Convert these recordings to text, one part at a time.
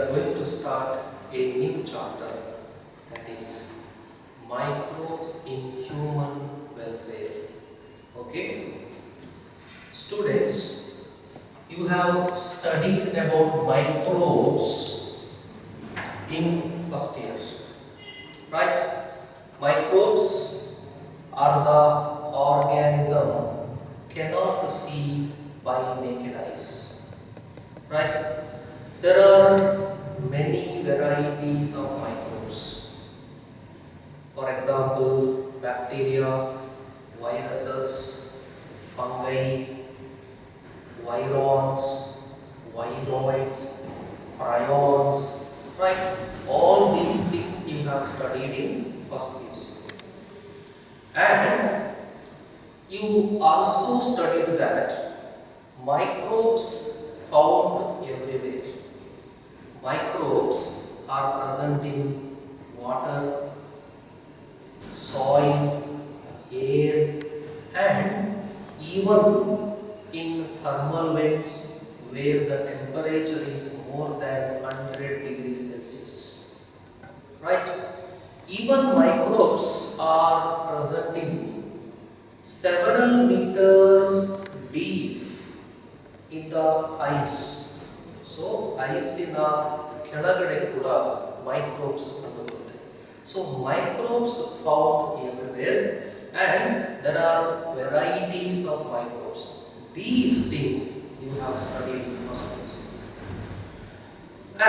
are going to start a new chapter, that is microbes in human welfare. Okay, students, you have studied about microbes in first year, right? Microbes are the organism cannot see by naked eyes, right? There are many varieties of microbes. For example, bacteria, viruses, fungi, virons, viroids, prions, right? All these things you have studied in first years. And you also studied that microbes found everywhere. Microbes are present in water, soil, air, and even in thermal vents where the temperature is more than 100 degrees Celsius. Right? Even microbes are present in several meters deep in the ice. So, ice in a ಕೆಳಗಡೆ ಕೂಡ microbes ಕಂಡುಬರುತ್ತೆ. So, microbes found everywhere and there are varieties of microbes. These things you have studied in first place.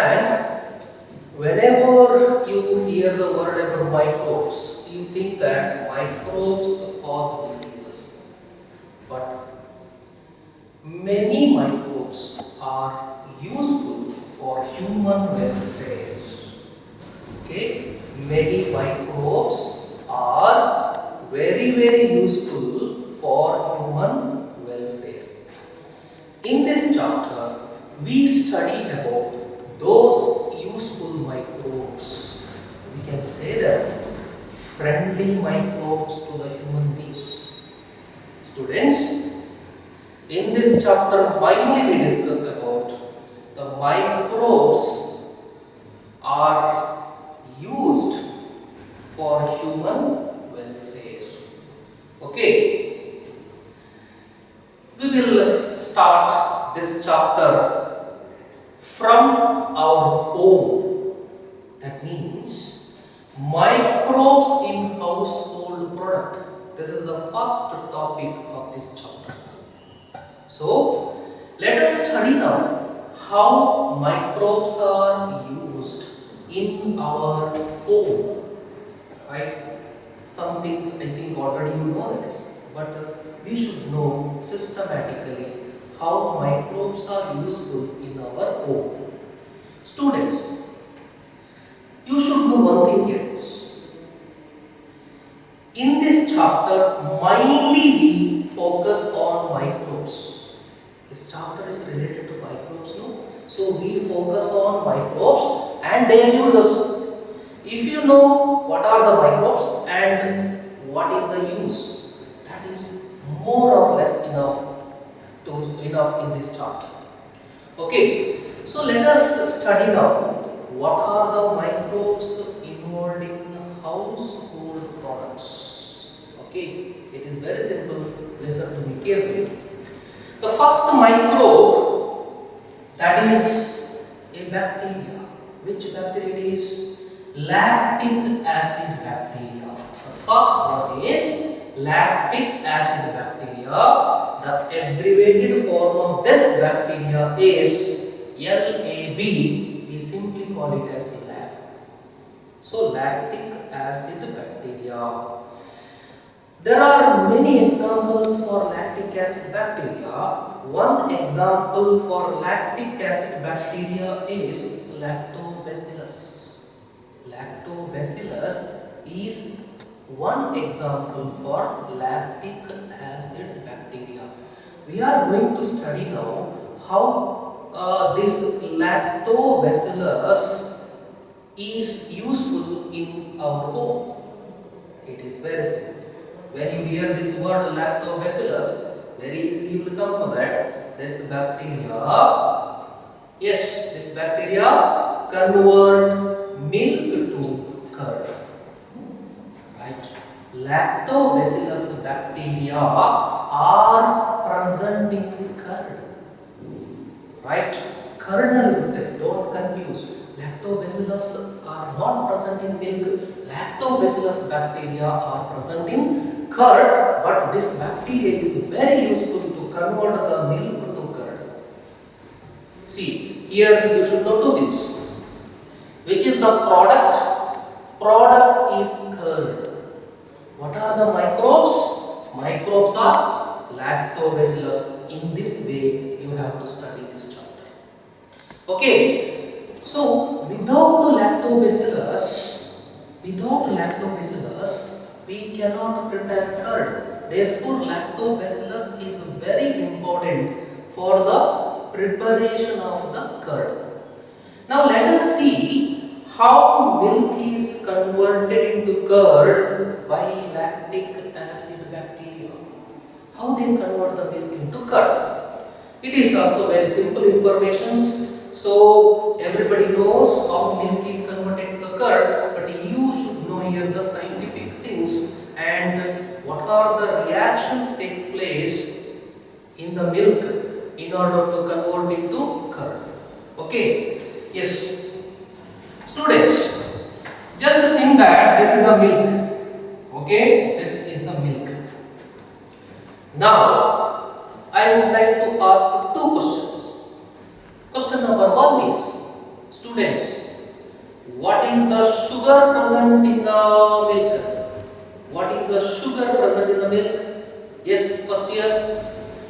And whenever you hear the word about microbes, you think that microbes cause diseases. But many microbes are useful for human welfare. Okay, many microbes are very useful for human welfare. In this chapter, we study about those useful microbes. We can say that friendly microbes to the human beings. Students, in this chapter, mainly we discuss about the microbes are used for human welfare. Okay, we will start this chapter from our home. That means microbes in household product. This is the first topic of this chapter. So, let us study now how microbes are used in our home. Right? Some things I think already you know that is, but we should know systematically how microbes are useful in our home. Students, you should know one thing here is, in this chapter mainly we focus on microbes. This chapter is related to microbes, no? So we focus on microbes and their uses. If you know what are the microbes and what is the use, that is more or less enough in this chapter. Okay, so let us study now what are the microbes involved in household products. Okay, it is very simple. Listen to me carefully. The first microbe, that is a bacteria. Which bacteria it is? Lactic acid bacteria. The first one is lactic acid bacteria. The abbreviated form of this bacteria is LAB. We simply call it as lab. So lactic acid bacteria. There are many examples for lactic acid bacteria. One example for lactic acid bacteria is lactobacillus. Lactobacillus is one example for lactic acid bacteria. We are going to study now how this lactobacillus is useful in our home. It is very simple. When you hear this word lactobacillus, very easily you will come to that this bacteria, yes, this bacteria convert milk to curd. Right? Lactobacillus bacteria are present in curd. Right? Kernel, don't confuse. Lactobacillus are not present in milk. Lactobacillus bacteria are present in curd, but this bacteria is very useful to convert the milk to curd. See, here you should know two things. Which is the product? Product is curd. What are the microbes? Microbes are lactobacillus. In this way, you have to study this chapter. Okay. So, without lactobacillus, we cannot prepare curd. Therefore, lactobacillus is very important for the preparation of the curd. Now, let us see how milk is converted into curd by lactic acid bacteria. How they convert the milk into curd? It is also very simple information. So everybody knows how milk is converted to curd, but you should know here the scientific things and what are the reactions takes place in the milk in order to convert into curd. Okay, yes. Students, just think that this is the milk. Okay, this is the milk. Now, I would like to ask two questions. Question number one is, students, what is the sugar present in the milk? What is the sugar present in the milk? Yes, first year.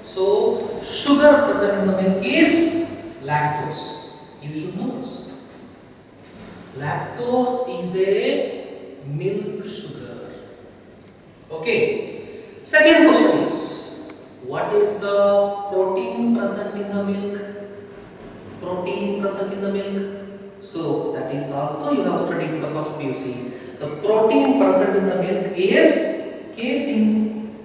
So, sugar present in the milk is lactose. You should know this. Lactose is a milk sugar. Okay. Second question is, what is the protein present in the milk? Protein present in the milk. So that is also you have studied in the first PUC. The protein present in the milk is casein.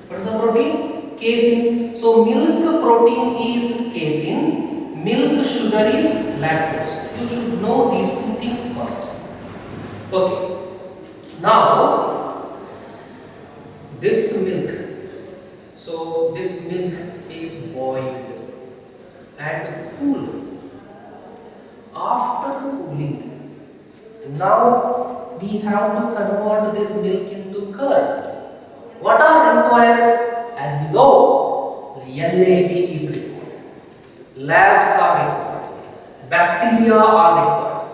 What is the protein? Casein. So milk protein is casein. Milk sugar is lactose. You should know these two things first. Okay. Now this milk. So this milk is boiled and cool. After cooling, now we have to convert this milk into curd. What are required? As we know, LAB is required, labs are required, bacteria are required,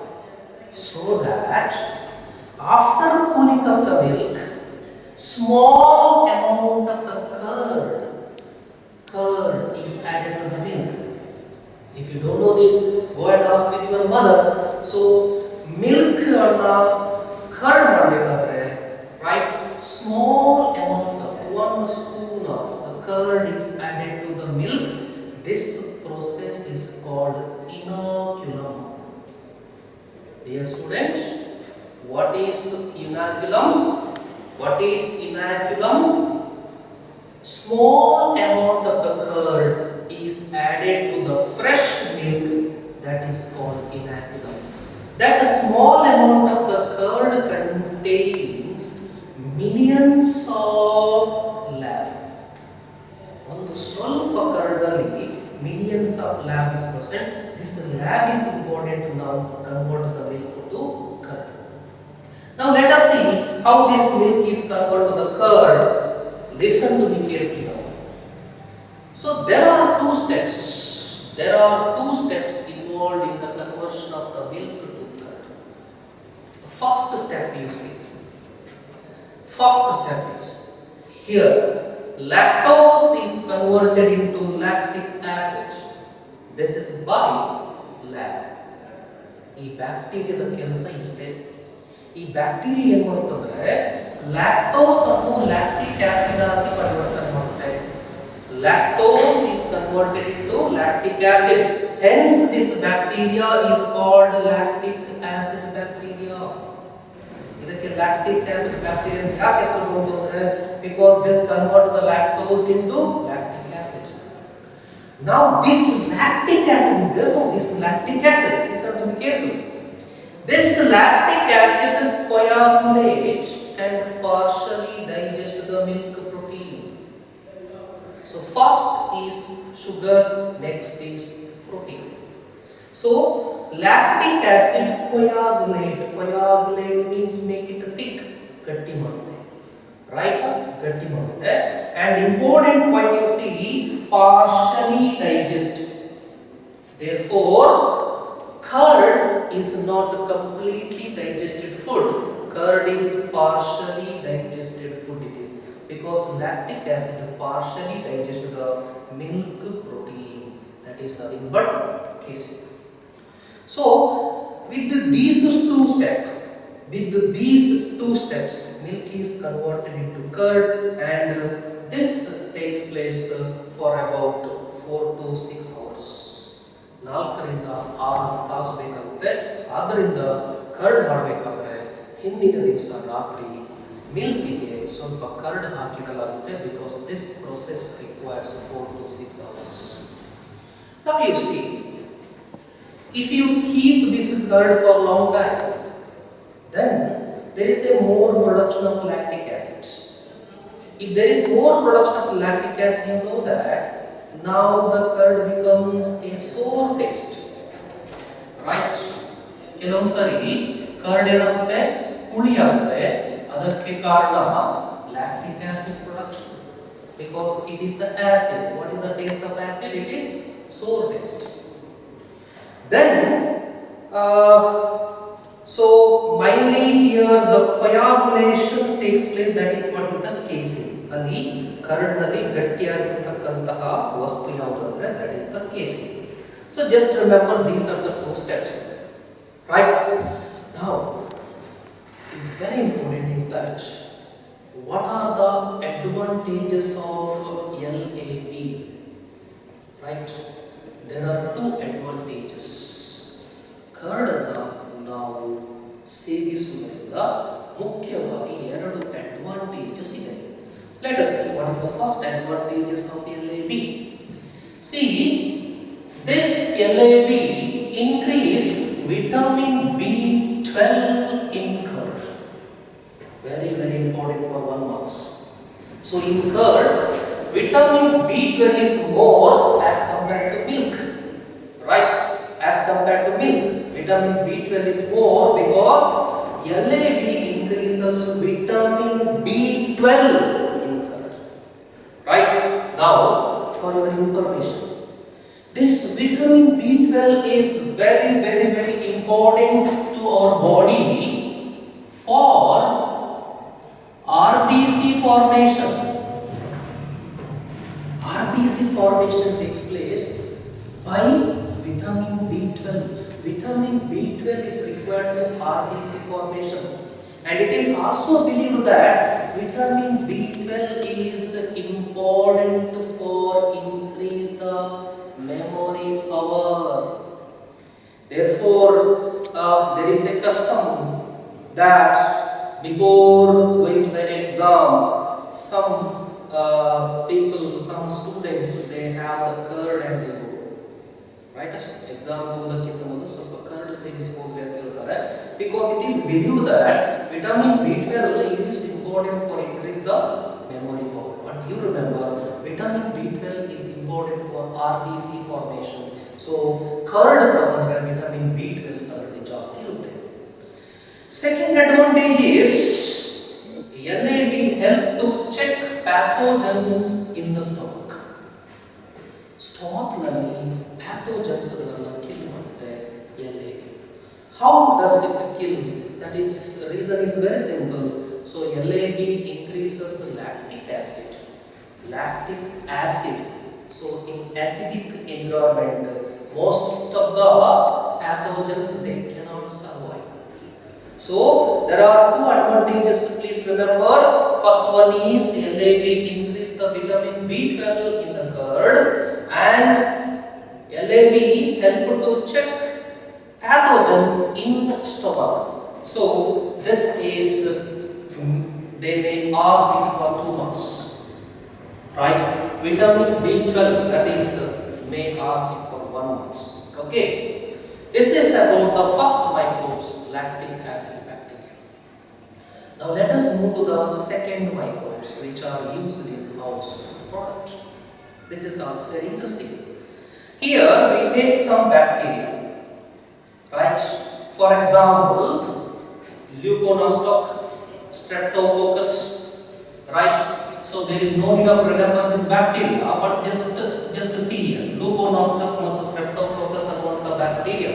so that after cooling up the milk, small amount of the curd is added to the milk. If you don't know this, go and ask with your mother. So milk curd madibadre, right? Small amount of 1 spoon of the curd is added to the milk. This process is called inoculum. Dear student, what is inoculum? What is inoculum? Small amount of the curd is added to the fresh milk, that is called inoculum. That small amount of the curd contains millions of lab. ಒಂದು ಸ್ವಲ್ಪ ಕರ್ಡಲ್ಲಿ millions of lab is present. This lab is important now to convert the milk to curd. Now let us see how this milk is converted to the curd. Listen to me carefully now. So there are two steps. There are two steps involved in the conversion of the milk to curd. The first step you see. First step is here. Lactose is converted into lactic acid. This is by lab. ಈ ಬ್ಯಾಕ್ಟೀರಿಯಾದ ಕೆಲಸ ಇಷ್ಟೇ. ಈ bacteria ಏನು ಮಾಡುತ್ತಂದ್ರೆ lactose ಅನ್ನು lactic acid ಆಗಿ ಪರಿವರ್ತನೆ ಮಾಡುತ್ತೆ. Lactose is converted into lactic acid. Hence, this bacteria is called lactic acid bacteria. ಇದಕ್ಕೆ lactic acid bacteria ಯಾಕೆ ಹೆಸರು ಬಂತು ಅಂದ್ರೆ because this convert the lactose into lactic acid. Now, this lactic acid is there. No, this lactic acid. Listen to me carefully. lactic acid coagulate and partially digest the milk protein. So first is sugar, next is protein. So lactic acid coagulate. Coagulate means make it thick. Gatti madutte. Right? Gatti madutte. And important point you see, partially digest. Therefore, curd is not a completely digested food. Curd is partially digested food. It is because lactic acid partially digests the milk protein. That is nothing but casein. So, with these two steps, milk is converted into curd, and this takes place for about 4 to 6 hours. 4 ರಿಂದ 6 ತಾಸು ಬೇಕಾಗುತ್ತೆ. ಆದ್ದರಿಂದ curd ಮಾಡಬೇಕಾದ್ರೆ ಹಿಂದಿನ ದಿವಸ ರಾತ್ರಿ ಮಿಲ್ಕಿಗೆ ಸ್ವಲ್ಪ curd ಹಾಕಿಡಲಾಗುತ್ತೆ because this process requires 4 to 6 hours. Now you see, if you keep this curd for a long time, then there is a more production of lactic acid. If there is more production of lactic acid, you know that now the curd becomes a sour taste. Right? ಕೆಲವೊಂದ್ಸರಿ curd ಏನಾಗುತ್ತೆ, ಹುಳಿ ಆಗುತ್ತೆ. ಅದಕ್ಕೆ ಕಾರಣ lactic acid production, because it is the acid. What is the taste of acid? It is sour taste. Then so mainly here the coagulation takes place. That is what is the casein. ಅಲ್ಲಿ curd ನಲ್ಲಿ ಗಟ್ಟಿಯಾಗಿರತಕ್ಕಂತಹ ವಸ್ತು ಯಾವುದು ಅಂದ್ರೆ that is the casein. So just remember these are the 2 steps. Right? Now it's very important is that what are the advantages of LAB? Right? There are 2 advantages. Curd ಅನ್ನು ನಾವು ಸೇವಿಸುವುದರಿಂದ ಮುಖ್ಯವಾಗಿ 2 advantages ಇದೆ. Let us see what is the first advantages of LAB. See, this LAB increase vitamin B12 in curd. Very important for 1 month. So in curd, vitamin B12 is more as compared to milk. Right? As compared to milk, vitamin B12 is more because LAB increases vitamin B12 in curd. Right? Now, for your information, this vitamin B12 is very important to our body for RBC formation. RBC formation takes place by vitamin B12. Vitamin B12 is required to RBC formation, and it is also believed that vitamin B12 is important for increase the memory power. Therefore, there is a custom that before going to the exam, some people, some students, they have the curd and they go. Right? Exam ಹೋಗೋದಕ್ಕಿಂತ ಮೊದಲು ಸ್ವಲ್ಪ curd ಸೇವಿಸಬಹುದು ಅಂತ ಹೇಳ್ತಾರೆ, because it is believed that vitamin B12 is important for increase the memory power. But you remember, vitamin B12 is important for RBC formation. So curd ತಗೊಂಡ್ರೆ vitamin B12 ಅದರಲ್ಲಿ ಜಾಸ್ತಿ ಇರುತ್ತೆ. Second advantage is LAB help to check pathogens in the stomach. Stomach ನಲ್ಲಿ pathogens ಗಳನ್ನ kill ಮಾಡುತ್ತೆ LAB. How does it kill? That is, reason is very simple. So LAB increases lactic acid. Lactic acid. So in acidic environment, most of the pathogens they cannot survive. So there are 2 advantages. Please remember. First one is LAB increase the vitamin B12 in the curd, and LAB help to check pathogens in stomach. So this is, they may ask it for 2 months. Right? Vitamin B12, that is, may ask it for 1 month. Okay? This is about the first microbes, lactic move to the second microbes which are used in house product. This is also very interesting. Here we take some bacteria, right? For example, leuconostoc, streptococcus, right? So there is no need of remember this bacteria, but just see here, leuconostoc and streptococcus are the bacteria.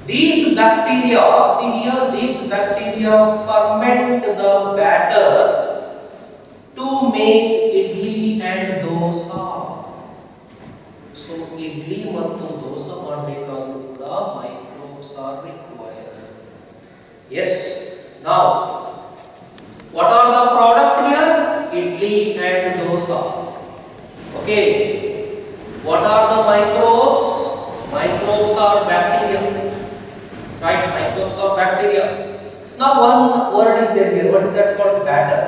These bacteria, see here, these bacteria ferment the batter to make idli and dosa. So idli ಮತ್ತು dosa ಮಾಡಬೇಕಾದರೂ ಕೂಡ microbes are required. Yes. Now, what are the product here? Idli and dosa. Okay. What are the microbes? Microbes are bacteria. Right? Microbes are bacteria. So now one word is there here. What is that called? Batter.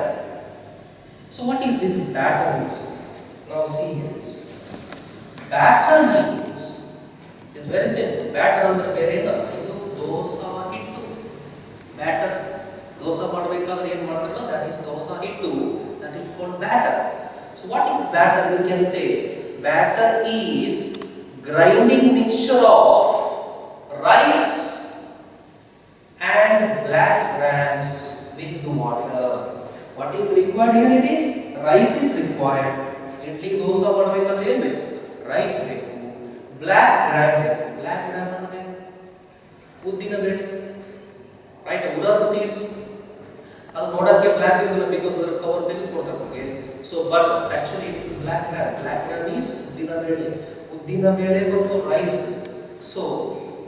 So what is this batter is? Now see here. Batter means is very simple. Batter ಅಂದ್ರೆ ಬೇರೆ ಇಲ್ಲ. ಇದು dosa ಹಿಟ್ಟು. Batter dosa ಮಾಡಬೇಕಾದ್ರೆ ಏನು ಮಾಡ್ತಾರಲ್ಲ that is dosa ಹಿಟ್ಟು. That is called batter. So what is batter? We can say batter is grinding mixture of rice and black grams with water. What is required here? It is rice is required. Idli dosa ಮಾಡಬೇಕಾದ್ರೆ ಏನು ಬೇಕು? Rice ಬೇಕು, black gram ಬೇಕು. Black gram ಅಂದ್ರೆ ಉದ್ದಿನ ಬೇಳೆ, right? ಉರದ್ seeds ಅದು ನೋಡಕ್ಕೆ ಬ್ಲಾಕ್ ಇರೋದಿಲ್ಲ ಬಿಕಾಸ್ ಅದರ ಕವರ್ ತೆಗೆದು ಕೊಡ್ತಾರೆ ನಮಗೆ. So but actually it is black gram. Black gram is ಉದ್ದಿನ ಬೇಳೆ ಮತ್ತು rice. So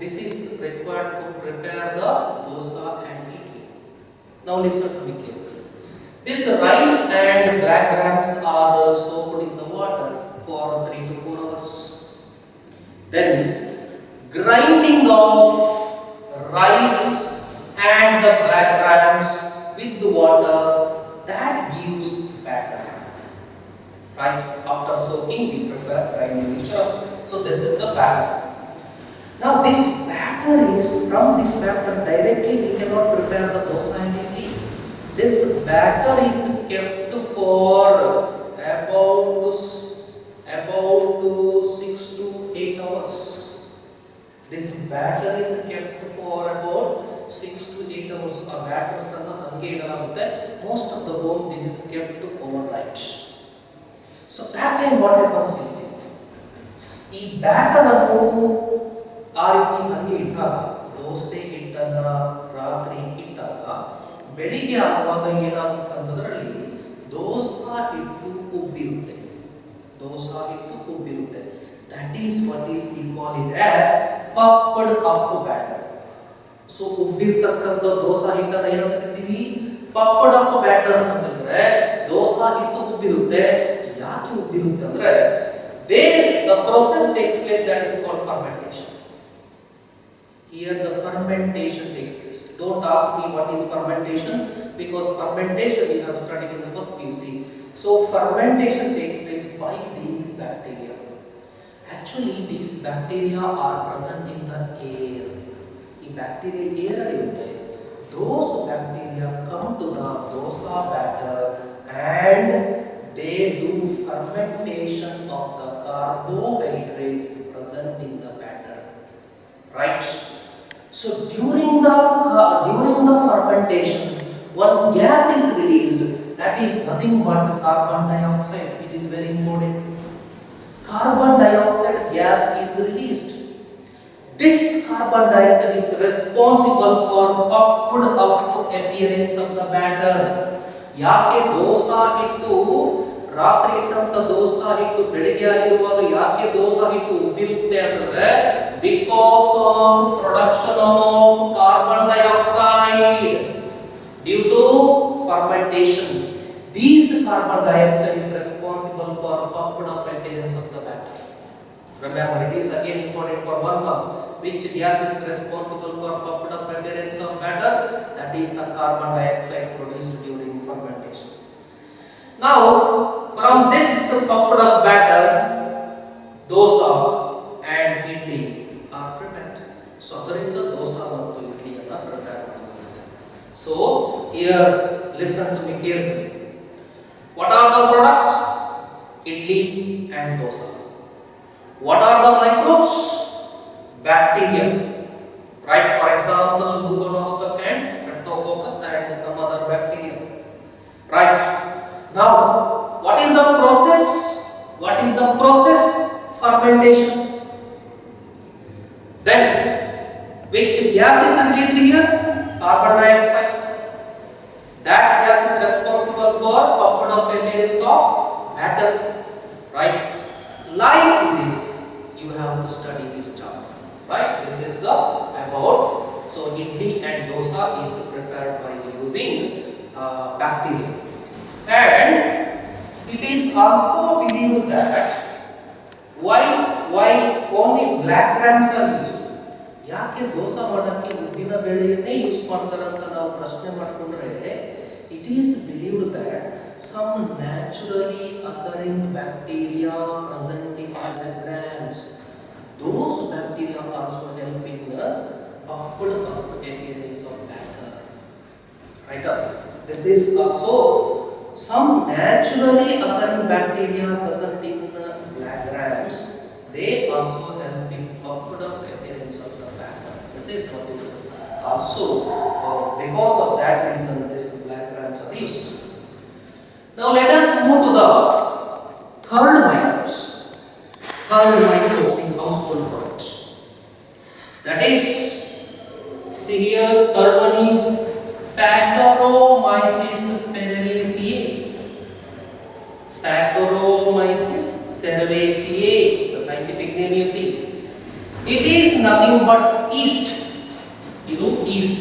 this is required to prepare the dosa and idli. Now listen to me carefully. This rice and black grams are soaked in the water for 3 to 4 hours. Then grinding of rice and the black grams with the water, that gives batter. Right? After soaking we prepare grinding mixture. So this is the batter. Now this batter is, from this batter directly we cannot prepare the dosa and idli. This batter is kept for about 6 to 8 hours. This batter is kept for about 6 to 8 hours. Our batters are hange idalagutte. Most of the home this is kept overnight. So that time what happens we see. ಈ batter ಅನ್ನು ಆ ರೀತಿ ಹಂಗೆ ಇಟ್ಟಾಗ, ದೋಸೆ ಹಿಟ್ಟನ್ನ ರಾತ್ರಿ ಇಟ್ಟಾಗ ಬೆಳಿಗ್ಗೆ ಆಗುವಾಗ ಏನಾಗುತ್ತೆ ಅಂತಂದ್ರಲ್ಲಿ ದೋಸಾ ಹಿಟ್ಟು ಉಬ್ಬಿರುತ್ತೆ. That is what is we call it as puffed up batter. So ಉಬ್ಬಿರ್ತಕ್ಕಂಥ dosa ಹಿಟ್ಟನ್ನ ಏನಂತ ಕರಿತೀವಿ? puffed up batter ಅಂತ ಹೇಳಿದ್ರೆ ದೋಸಾ ಹಿಟ್ಟು ಉಬ್ಬಿರುತ್ತೆ. ಯಾಕೆ ಉಬ್ಬಿರುತ್ತೆ ಅಂದ್ರೆ there the process takes place that is called fermentation. Here the fermentation takes place. Don't ask me what is fermentation, because fermentation we have studied in the first PUC. So fermentation takes place by these bacteria. Actually these bacteria are present in the air. ಈ bacteria air ಅಲ್ಲಿ ಇರುತ್ತೆ. Those bacteria come to the dosa batter and they do fermentation of the carbohydrates present in the batter. Right? So during the fermentation, one gas is released. That is nothing but carbon dioxide. It is very important. Carbon dioxide gas is released. This carbon dioxide is responsible for puffed up appearance of the batter. ಯಾಕೆ ದೋಸಾ ಹಿಟ್ಟು ರಾತ್ರಿ ಇಟ್ಟಂತ ದೋಸಾ ಹಿಟ್ಟು ಬೆಳಿಗ್ಗೆ ಆಗಿರುವಾಗ ಯಾಕೆ ದೋಸಾ ಹಿಟ್ಟು ಉಬ್ಬಿರುತ್ತೆ ಅಂತಂದ್ರೆ because of production of carbon dioxide due to fermentation. These carbon dioxide is responsible for puffed up appearance of the batter. Remember, it is again important for 1 marks. Which gas is responsible for puffed up appearance of batter? That is the carbon dioxide produced during fermentation. Now, from this puffed up batter, dosa and idli are prepared. So, ಅದರಿಂದ dosa ಮತ್ತು idli ಅನ್ನು prepare ಮಾಡಲಾಗುತ್ತೆ. So, here listen to me carefully. What are the products? Idli and dosa. What are the microbes? Bacteria. Right? For example, Leuconostoc and Streptococcus and some other bacteria. Right? Now, what is the process? What is the process? Fermentation. Then, which gas is released here? Carbon dioxide. That gas is responsible for pumped up appearance of matter. Right? Like this, you have to study this chapter. Right? This is the about. So, idli and dosa is prepared by using bacteria. And it is also believed that why only black grams are used. ಯಾಕೆ ದೋಸಾ ಮಾಡಕ್ಕೆ ಉದ್ದಿನ ಬೇಳೆಯನ್ನೇ use ಮಾಡ್ತಾರೆ ಅಂತ ನಾವು ಪ್ರಶ್ನೆ ಮಾಡಿಕೊಂಡ್ರೆ it is believed that some naturally occurring bacteria present in black grams, those bacteria also help in the pumped up appearance of batter. Right up. This is also some naturally occurring bacteria present in black grams. They also help in pumped up appearance of the batter. This is what is also because of that reason this black grams are used. Now let us move to the third microbes. Third microbes in household products. That is, see here, third one is Saccharomyces cerevisiae. Saccharomyces cerevisiae, the scientific name you see. It is nothing but yeast. Yeast.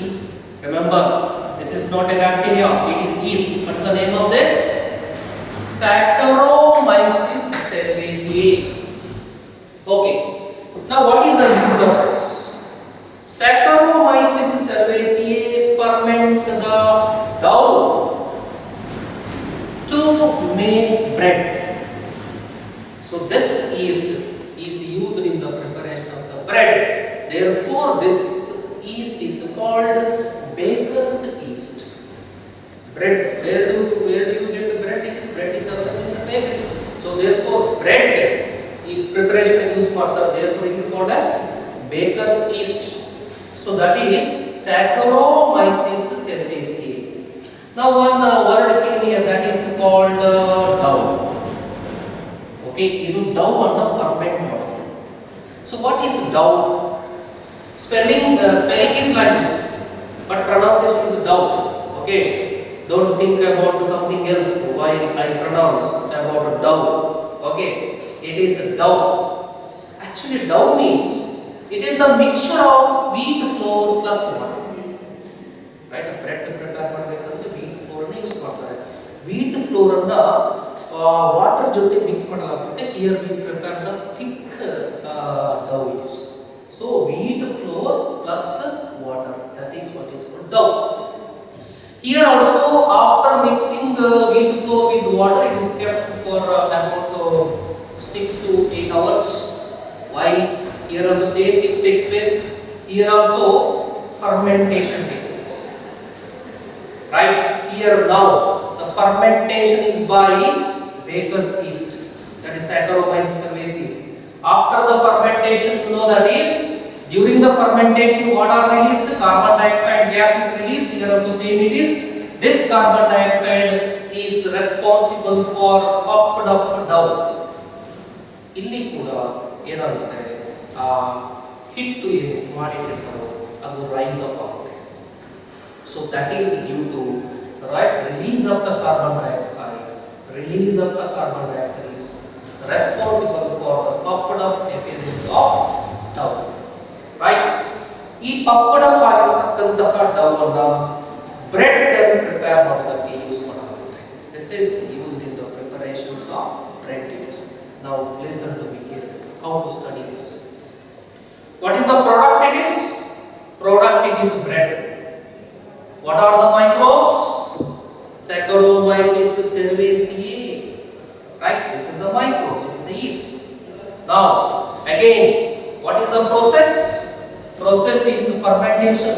Remember, this is not a bacteria, it is yeast. What is the name of this? Saccharomyces cerevisiae. Okay. Now, what is the use of this? Saccharomyces cerevisiae ferment the dough to make bread. So this yeast is used in the preparation of the bread. Therefore, this yeast is called baker's yeast. Bread. Where do you get the bread? Bread is available in the bakery. So therefore, bread preparation is used for the. Therefore, it is called as baker's yeast. So that is Saccharomyces cerevisiae. Now one word came here, that is called dough. Okay, ಇದು dough ಅನ್ನು ferment ಮಾಡುತ್ತೆ. So what is dough? Spelling is like this, but pronunciation is dough. Okay, don't think about something else while I pronounce about dough. Okay, it is dough. Actually, dough means it is the mixture of wheat flour plus water. Right? Bread prepare ಮಾಡಬೇಕಂದ್ರೆ wheat flour ಅನ್ನು use ಮಾಡ್ತಾರೆ. Wheat flour ಅನ್ನು water ಜೊತೆ mix ಮಾಡಲಾಗುತ್ತೆ. Here we prepare the thick dough it is. So wheat flour plus water, that is what is called dough. Here also, after mixing wheat flour with water, it is kept for about 6 to 8 hours. Why? Here also same things takes place. Here also fermentation takes place. Right? Here now the fermentation is by baker's yeast. That is Saccharomyces cerevisiae. After the fermentation, you know that is during the fermentation what are released? Carbon dioxide gas is released. Here also same it is. This carbon dioxide is responsible for pumped up dough. ಇಲ್ಲಿ ಕೂಡ ಏನಾಗುತ್ತೆ ಹಿಟ್ಟು ಏನು ಮಾಡಿಟ್ಟಿರ್ತಾರೋ ಅದು rice up ಆಗುತ್ತೆ. So that is due to release of the carbon dioxide. Release of the carbon dioxide is responsible for the pumped up appearance of dough. Right? ಈ pumped up ಆಗಿರತಕ್ಕಂತಹ dough ಅನ್ನು bread ಅನ್ನು prepare ಮಾಡೋದಕ್ಕೆ use ಮಾಡಲಾಗುತ್ತೆ. This is used in the preparations of bread dishes. Now listen to me carefully. How to study this? What is the product it is? Product it is bread. What are the microbes? Saccharomyces cerevisiae. Right? This is the microbes. It is the yeast. Now again, what is the process? Process is fermentation.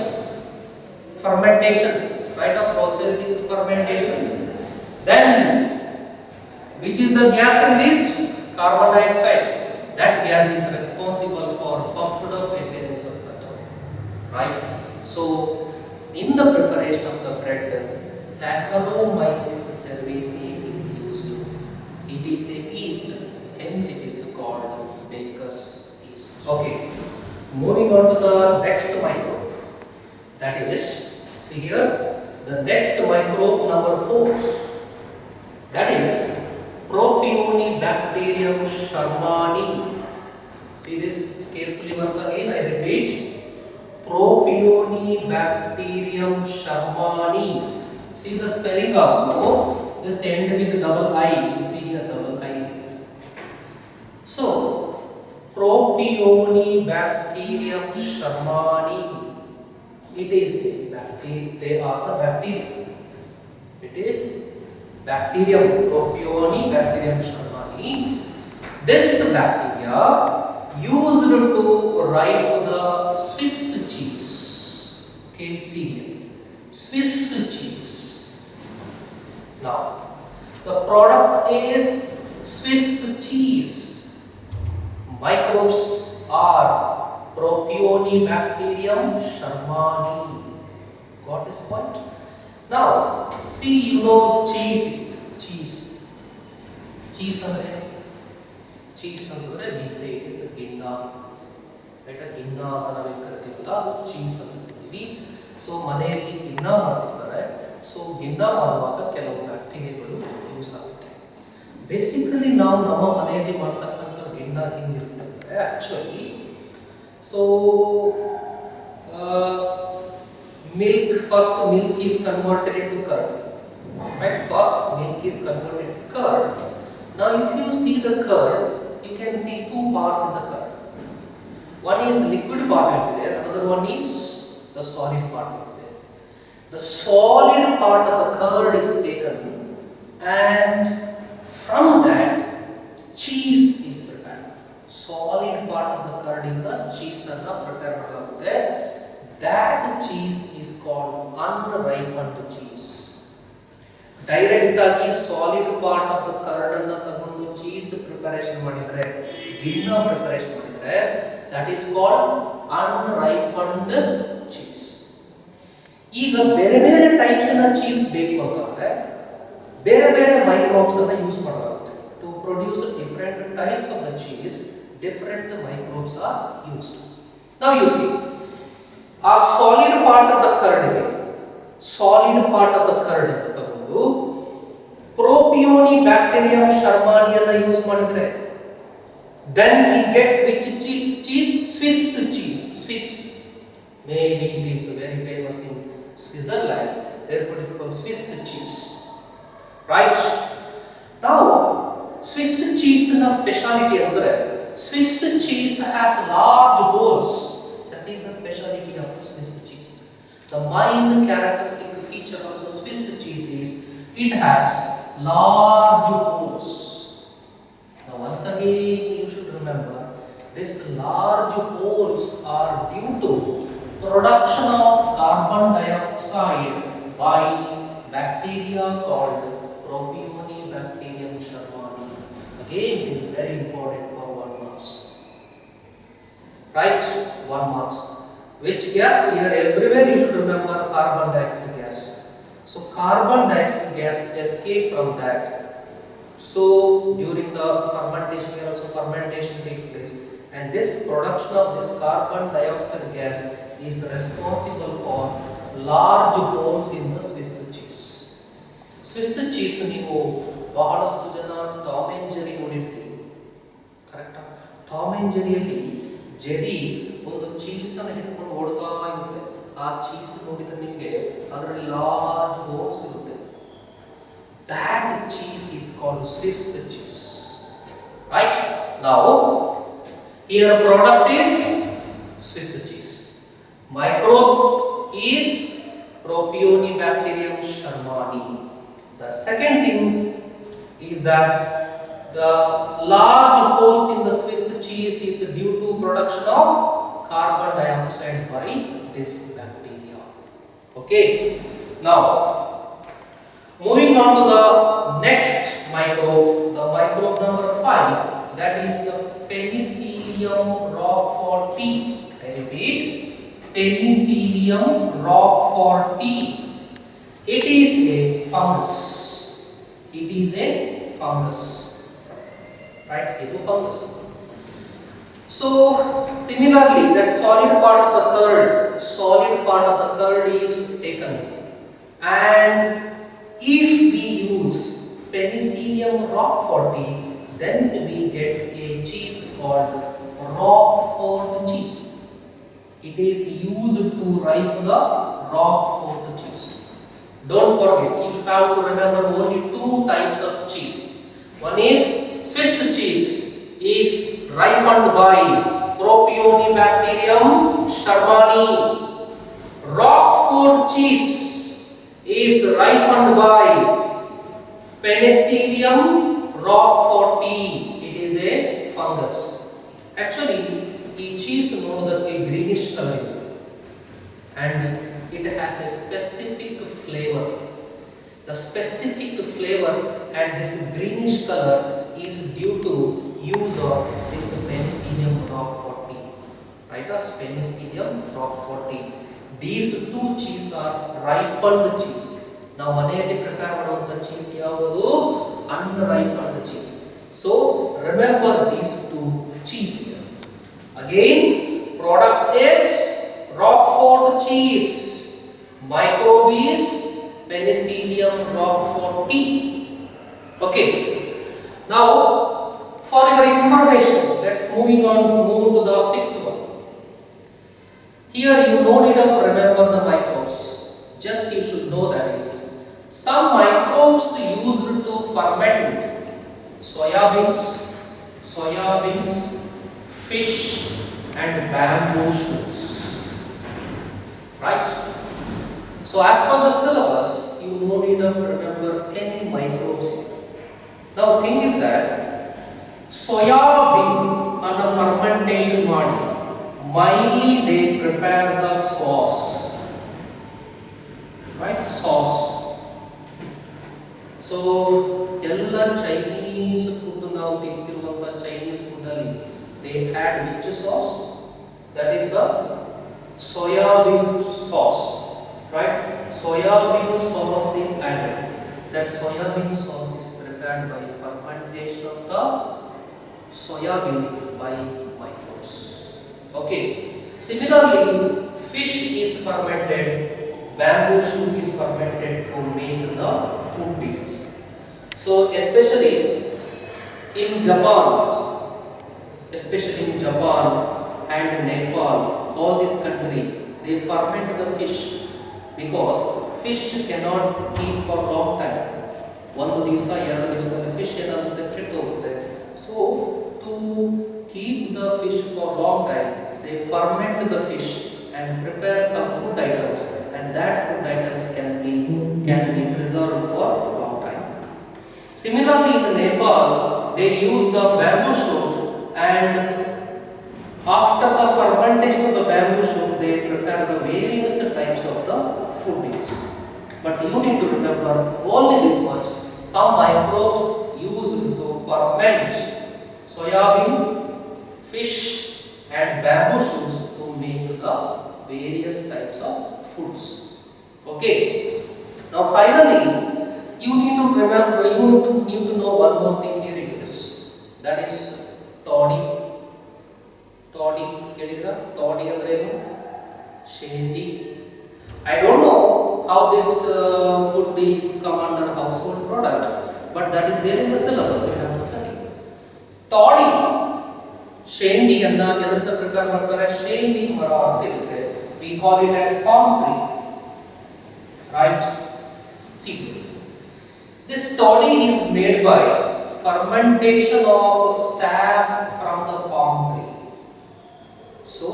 Fermentation. right? A process is fermentation. Then, which is the gas released? Carbon dioxide. That gas is responsible for pumped up appearance of the dough, right? So, in the preparation of the bread, Saccharomyces cerevisiae is used. It is a yeast, hence it is called baker's yeast. Okay, moving on to the next microbe. That is, see here, the next microbe number 4. That is Propionibacterium shermani. See this carefully once again, I repeat. Propionibacterium shermani. See the spelling also, just end with double I. You see here double I is there. So, Propionibacterium shermani. It is a bacteria. They are the bacteria. It is bacterium. Propionibacterium shermani. This bacteria used to ripe the Swiss cheese. Okay, see here. Swiss cheese. Now, the product is Swiss cheese. Microbes are Propionibacterium shermani. Got this point? Now, see, you know cheese is cheese. Cheese andre we say it is a ginna. Right? A ginna anta navu karitivalla adu cheese antivi. So ಮನೆಯಲ್ಲಿ ಗಿನ್ನ ಮಾಡ್ತಿರ್ತಾರೆ. So ಗಿನ್ನ ಮಾಡುವಾಗ ಕೆಲವು ಬ್ಯಾಕ್ಟೀರಿಯಾಗಳು use ಆಗುತ್ತೆ. Basically ನಾವು ನಮ್ಮ ಮನೆಯಲ್ಲಿ ಮಾಡ್ತಕ್ಕಂಥ ಗಿನ್ನ ಹೆಂಗಿರುತ್ತೆ ಅಂದ್ರೆ actually so first milk is converted into curd, right? First milk is converted to curd. Now if you see the curd, you can see two parts in the curd. One is the liquid part will be there, another one is the solid part will be there. The solid part of the curd is taken and from that cheese is prepared. Solid part of the curd in the cheese nanna prepare ಮಾಡಲಾಗುತ್ತೆ. That cheese is called unripened cheese. Direct ಆಗಿ solid part of the curd ಅನ್ನು ತಗೊಂಡು cheese preparation ಮಾಡಿದ್ರೆ, ಗಿನ್ನ preparation ಮಾಡಿದ್ರೆ, that is called unripened cheese. ಈಗ ಬೇರೆ ಬೇರೆ types ನ ಚೀಸ್ ಬೇಕು ಅಂತಂದ್ರೆ ಬೇರೆ ಬೇರೆ ಮೈಕ್ರೋಬ್ಸ್ ಅನ್ನು ಯೂಸ್ ಮಾಡಲಾಗುತ್ತೆ. To produce different types of the cheese, different microbes are used. Now you see, a solid part of the curd ಅನ್ನು ತಗೊಂಡು Propionibacterium shermani ಅನ್ನು ಯೂಸ್ ಮಾಡಿದ್ರೆ then we get which cheese? Swiss cheese. Swiss, maybe it is very famous in Switzerland, therefore it is called Swiss cheese, right? Now Swiss cheese na speciality andre Swiss cheese has large holes. That is the speciality of the Swiss cheese. The main characteristic feature of the Swiss cheese is it has large holes. Now once again you should remember, these large holes are due to production of carbon dioxide by bacteria called Propionibacterium shermani. Again, it is very important for 1 marks. Right? 1 marks. Which gas? Here everywhere you should remember carbon dioxide gas. So carbon dioxide gas escape from that. So during the fermentation, here also fermentation takes place, and this production of this carbon dioxide gas is responsible for large holes in the Swiss cheese. Swiss cheese ನೀವು ಬಹಳಷ್ಟು ಜನ Tom and Jerry ನೋಡಿರ್ತೀವಿ, ಕರೆಕ್ಟಾ? Tom and ಜೆರಿಯಲ್ಲಿ Jerry ಒಂದು cheese ಅನ್ನು ಹಿಡ್ಕೊಂಡು ಓಡ್ತಾ ಇರುತ್ತೆ. ಆ ಚೀಸ್ ನೋಡಿದ್ರೆ ನಿಮಗೆ ಅದರಲ್ಲಿ ಲಾರ್ಜ್ ಹೋಲ್ಸ್ ಇರುತ್ತೆ. That cheese is called Swiss cheese, right? Now here product is Swiss cheese. Microbes is Propionibacterium shermani. The second thing is that the large holes in the Swiss cheese is due to production of carbon dioxide by this bacteria. Okay. Now, moving on to the next microbe, the microbe number 5, that is the Penicillium roqueforti. I repeat, Penicillium roqueforti. It is a fungus. It is a fungus. Right? It is a fungus. So, similarly, that solid part of the curd is taken. And if we use Penicillium roqueforti, then we get a cheese called Roquefort cheese. It is used to ripe the Roquefort cheese. Don't forget, you have to remember only two types of cheese. One is Swiss cheese, is ripened by Propionibacterium shermani. Roquefort cheese is ripened by Penicillium roqueforti. It is a fungus. Actually, the cheese knows that a greenish color and it has a specific flavor. The specific flavor and this greenish color is due to use of this Penicillium roqueforti. Right? Penicillium roqueforti. These two cheese are ripened cheese. Now, manayalli prepare ಮಾಡುವಂತ cheese ಯಾವುದು? Unripened cheese. So, remember these two cheese here. Again, product is Roquefort cheese. Microbe is Penicillium roqueforti. Okay. Now, for your information, let's move to the sixth one. Here you no need to remember the microbes. Just you should know that is some microbes used to ferment soybeans, fish, and bamboo shoots. Right? So as per the syllabus, you no need to remember any microbes here. Now thing is that soybean on the fermentation model, mainly they prepare the sauce. Right? Sauce. So, ಎಲ್ಲ Chinese food ನಾವು ತಿಂತಿರುವಂತ Chinese food ಅಲ್ಲಿ they add which sauce? That is the soybean sauce. Right? Soybean sauce is added. That soybean sauce is prepared by fermentation of the soybean by microbes. Okay. Similarly, fish is fermented, bamboo shoot is fermented to make the food things. So, especially in Japan and Nepal, all this country, they ferment the fish because fish cannot keep for long time. ಒಂದು ದಿವಸ ಎರಡು ದಿವಸದಲ್ಲಿ fish ಏನಾಗುತ್ತೆ ಕೆಟ್ಟು ಹೋಗುತ್ತೆ. So, to keep the fish for long time, they ferment the fish and prepare some food items, and that food items can be preserved for a long time. Similarly, in Nepal, they use the bamboo shoot, and after the fermentation of the bamboo shoot, they prepare the various types of the foodings. But you need to remember only this much: some microbes used to ferment soybean, fish, and bamboo shoots to make the various types of foods. Okay. Now finally, you need to remember, you need to know one more thing here it is. That is toddy. Toddy, kelidra? Toddy andre enu? Shendi. I don't know how this food is come under household product, but that is there in the syllabus we have to study. Toddy. Shendi anna edrinda prepare ಮಾಡ್ತಾರೆ? Shendi ಮರ ಅಂತ ಇರುತ್ತೆ. We call it as palm tree. Right? See, this toddy is made by fermentation of sap from the palm tree. So,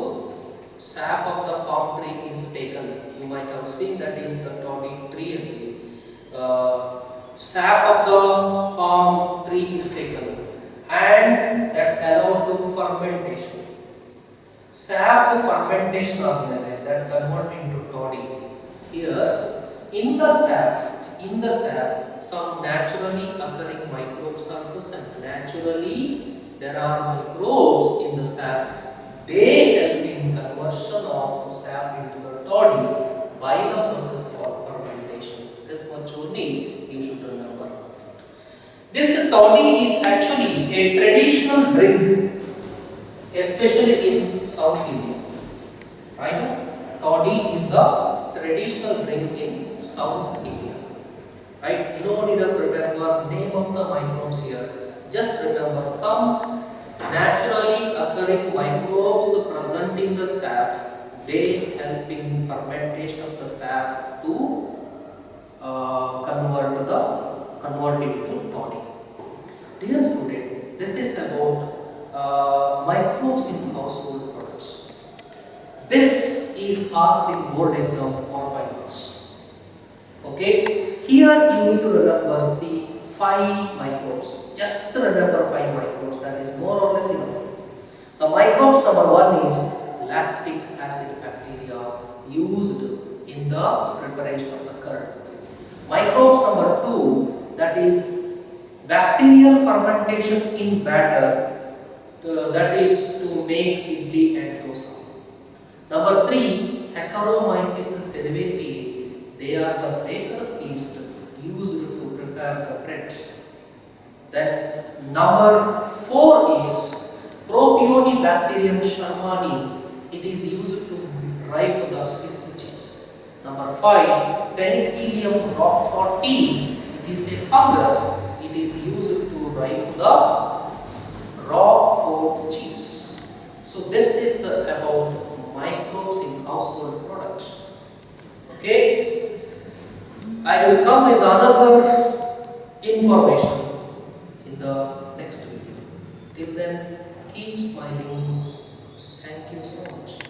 sap of the palm tree is taken. You might have seen that is the toddy tree. Sap of the palm tree is taken, and that allowed to fermentation. Sap fermentation of that convert into toddy. Here, in the sap, some naturally occurring microbes are present. Naturally, there are microbes in the sap. They help in conversion of sap into the toddy by the process called fermentation. This much only you should remember. This toddy is actually a traditional drink, especially in South India. Right? Toddy is the traditional drink in South India. Right? No need to remember name of the microbes here. Just remember some naturally occurring microbes present in the sap. They help in fermentation of the sap to convert it into toddy. Dear student, this is about microbes in household products. This is asked in board exam for 5 marks. Okay, here you need to remember, see, 5 microbes. Just remember 5 microbes, that is more or less enough. The microbes, number 1 is lactic acid bacteria used in the preparation of the curd. Microbes number 2, that is bacterial fermentation in batter, that is to make idli and dosa. Number 3, Saccharomyces cerevisiae. They are the baker's yeast used to prepare the bread. Then number 4 is Propionibacterium shermani. It is used to ripe the Swiss cheese. Number 5, Penicillium roqueforti. It is a fungus. It is used to ripe the Roquefort cheese. So this is about microbes in household products. Okay, I will come with another information in the next video. Till then, keep smiling. Thank you so much.